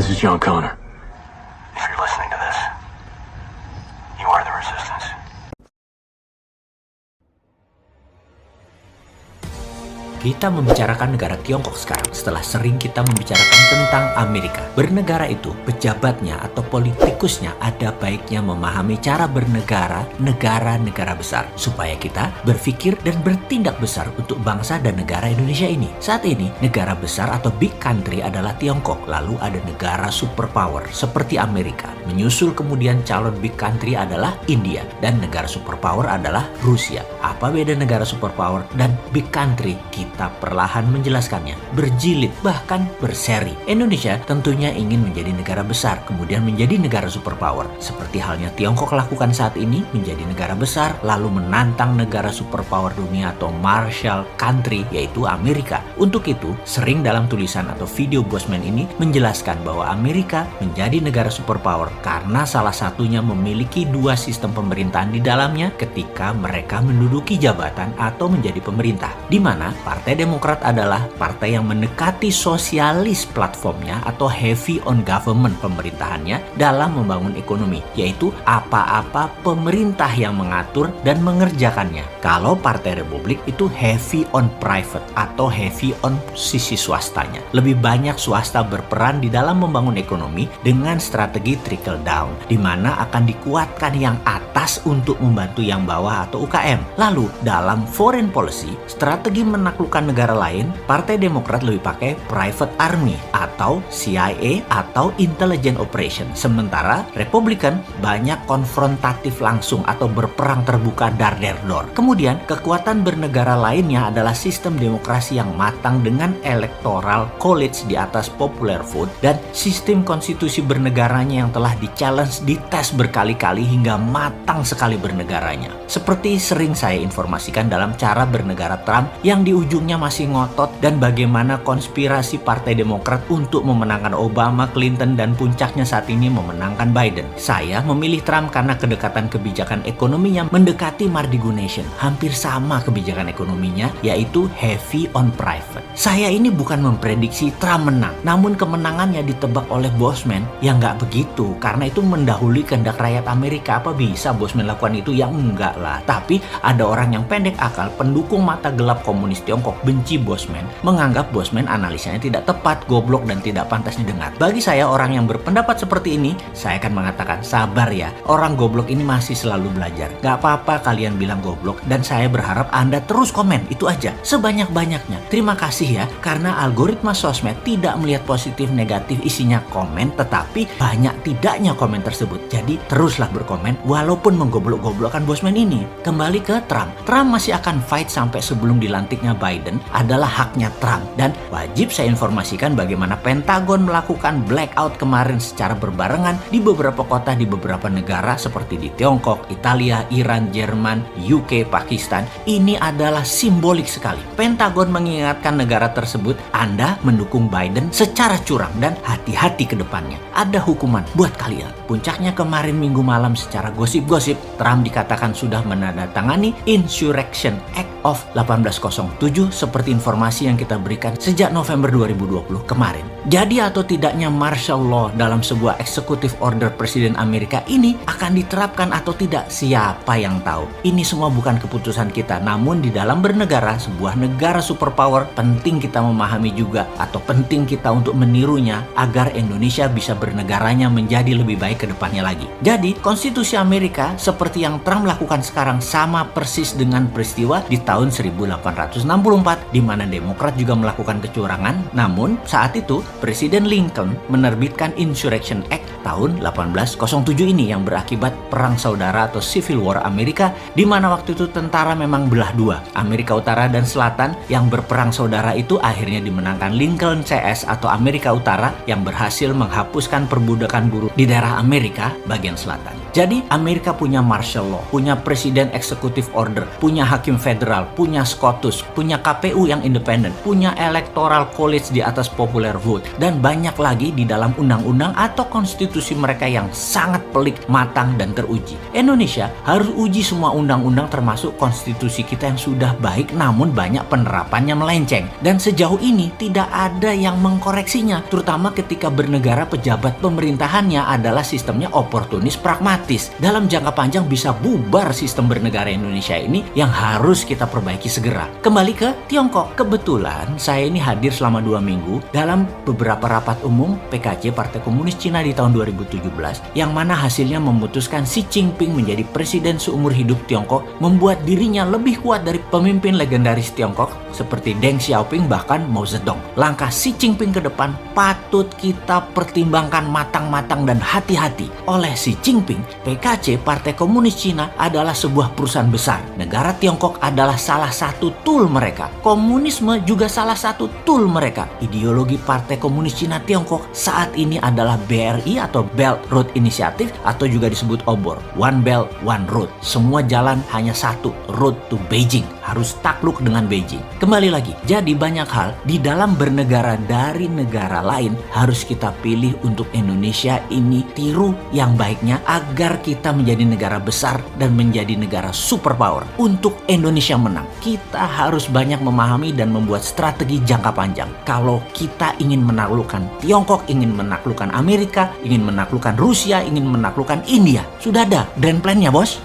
This is John Connor. If you're listening to this, you are the resistance. Kita membicarakan negara Tiongkok sekarang setelah sering kita membicarakan tentang Amerika. Bernegara itu, pejabatnya atau politikusnya ada baiknya memahami cara bernegara negara-negara besar supaya kita berpikir dan bertindak besar untuk bangsa dan negara Indonesia ini. Saat ini, negara besar atau big country adalah Tiongkok, lalu ada negara superpower seperti Amerika. Menyusul kemudian calon big country adalah India dan negara superpower adalah Rusia. Apa beda negara superpower dan big country? Kita perlahan menjelaskannya, berjilid bahkan berseri. Indonesia tentunya ingin menjadi negara besar, kemudian menjadi negara superpower. Seperti halnya Tiongkok lakukan saat ini, menjadi negara besar, lalu menantang negara superpower dunia atau Marshall Country, yaitu Amerika. Untuk itu, sering dalam tulisan atau video Bosman ini menjelaskan bahwa Amerika menjadi negara superpower karena salah satunya memiliki dua sistem pemerintahan di dalamnya ketika mereka menduduki jabatan atau menjadi pemerintah, di mana Partai Demokrat adalah partai yang mendekati sosialis platformnya atau heavy on government pemerintahannya dalam membangun ekonomi, yaitu apa-apa pemerintah yang mengatur dan mengerjakannya. Kalau Partai Republik itu heavy on private atau heavy on sisi swastanya. Lebih banyak swasta berperan di dalam membangun ekonomi dengan strategi trickle down, di mana akan dikuatkan yang atas untuk membantu yang bawah atau UKM. Lalu dalam foreign policy, strategi menaklukkan negara lain, Partai Demokrat lebih pakai private army atau CIA atau intelligence operation. Sementara Republikan banyak konfrontatif langsung atau berperang terbuka dar der dor. Kemudian kekuatan bernegara lainnya adalah sistem demokrasi yang matang dengan electoral college di atas popular vote dan sistem konstitusi bernegaranya yang telah di-challenge, dites berkali-kali hingga matang sekali bernegaranya. Seperti sering saya informasikan dalam cara bernegara Trump yang di ujungnya masih ngotot dan bagaimana konspirasi Partai Demokrat untuk memenangkan Obama, Clinton, dan puncaknya saat ini memenangkan Biden. Saya memilih Trump karena kedekatan kebijakan ekonominya mendekati Mardigu Nation. Hampir sama kebijakan ekonominya, yaitu heavy on private. Saya ini bukan memprediksi Trump menang, namun kemenangannya ditebak oleh Bosman yang nggak begitu, karena itu mendahului kehendak rakyat Amerika. Apa bisa Bosman lakukan itu? Ya enggak lah. Tapi ada orang yang pendek akal, pendukung mata gelap komunis Tiongkok, benci Bosman, menganggap Bosman analisanya tidak tepat, goblok, dan tidak pantas didengar. Bagi saya, orang yang berpendapat seperti ini, saya akan mengatakan, sabar ya, orang goblok ini masih selalu belajar. Gak apa-apa kalian bilang goblok, dan saya berharap Anda terus komen, itu aja, sebanyak-banyaknya. Terima kasih ya, karena algoritma sosmed tidak melihat positif negatif isinya komen, tetapi banyak tidaknya komen tersebut. Jadi teruslah berkomen, walaupun menggoblok-goblokkan Bosman ini. Kembali ke Trump. Trump masih akan fight sampai sebelum dilantiknya Biden, adalah haknya Trump, dan wajib saya informasikan bagaimana Pentagon melakukan blackout kemarin secara berbarengan di beberapa kota di beberapa negara seperti di Tiongkok, Italia, Iran, Jerman, UK, Pakistan. Ini adalah simbolik sekali. Pentagon mengingatkan negara tersebut, Anda mendukung Biden secara curang dan hati-hati ke depannya. Ada hukuman buat kalian. Puncaknya kemarin Minggu malam secara gosip-gosip, Trump dikatakan sudah menandatangani Insurrection Act of 1807 seperti informasi yang kita berikan sejak November 2020 kemarin. Jadi atau tidaknya martial law dalam sebuah executive order Presiden Amerika ini akan diterapkan atau tidak, siapa yang tahu. Ini semua bukan keputusan kita, namun di dalam bernegara, sebuah negara superpower, penting kita memahami juga atau penting kita untuk menirunya agar Indonesia bisa bernegaranya menjadi lebih baik ke depannya lagi. Jadi konstitusi Amerika seperti yang Trump lakukan sekarang sama persis dengan peristiwa di tahun 1864 di mana Demokrat juga melakukan kecurangan. Namun saat itu Presiden Lincoln menerbitkan Insurrection Act tahun 1807 ini yang berakibat perang saudara atau Civil War Amerika, di mana waktu itu tentara memang belah dua, Amerika Utara dan Selatan. Yang berperang saudara itu akhirnya dimenangkan Lincoln CS atau Amerika Utara yang berhasil menghapuskan perbudakan buruh di daerah Amerika bagian selatan. Jadi Amerika punya martial law, punya presiden executive order, punya hakim federal, punya SCOTUS, punya punya KPU yang independen, punya electoral college di atas popular vote, dan banyak lagi di dalam undang-undang atau konstitusi mereka yang sangat pelik, matang, dan teruji. Indonesia harus uji semua undang-undang termasuk konstitusi kita yang sudah baik namun banyak penerapannya melenceng. Dan sejauh ini tidak ada yang mengkoreksinya, terutama ketika bernegara pejabat pemerintahannya adalah sistemnya oportunis pragmatis. Dalam jangka panjang bisa bubar sistem bernegara Indonesia ini yang harus kita perbaiki segera. Kembali ke Tiongkok. Kebetulan saya ini hadir selama 2 minggu dalam beberapa rapat umum PKC Partai Komunis Cina di tahun 2017 yang mana hasilnya memutuskan Xi Jinping menjadi presiden seumur hidup Tiongkok, membuat dirinya lebih kuat dari pemimpin legendaris Tiongkok seperti Deng Xiaoping bahkan Mao Zedong. Langkah Xi Jinping ke depan patut kita pertimbangkan matang-matang dan hati-hati. Oleh Xi Jinping, PKC Partai Komunis Cina adalah sebuah perusahaan besar. Negara Tiongkok adalah salah satu tool mereka. Komunisme juga salah satu tool mereka. Ideologi Partai Komunis Cina Tiongkok saat ini adalah BRI atau Belt Road Initiative atau juga disebut OBOR. One Belt, One Road. Semua jalan hanya satu, road to Beijing. Harus takluk dengan Beijing. Kembali lagi, jadi banyak hal di dalam bernegara dari negara lain harus kita pilih untuk Indonesia ini tiru yang baiknya agar kita menjadi negara besar dan menjadi negara superpower. Untuk Indonesia menang, kita harus banyak memahami dan membuat strategi jangka panjang. Kalau kita ingin menaklukkan Tiongkok, ingin menaklukkan Amerika, ingin menaklukkan Rusia, ingin menaklukkan India, sudah ada grand plan-nya, bos.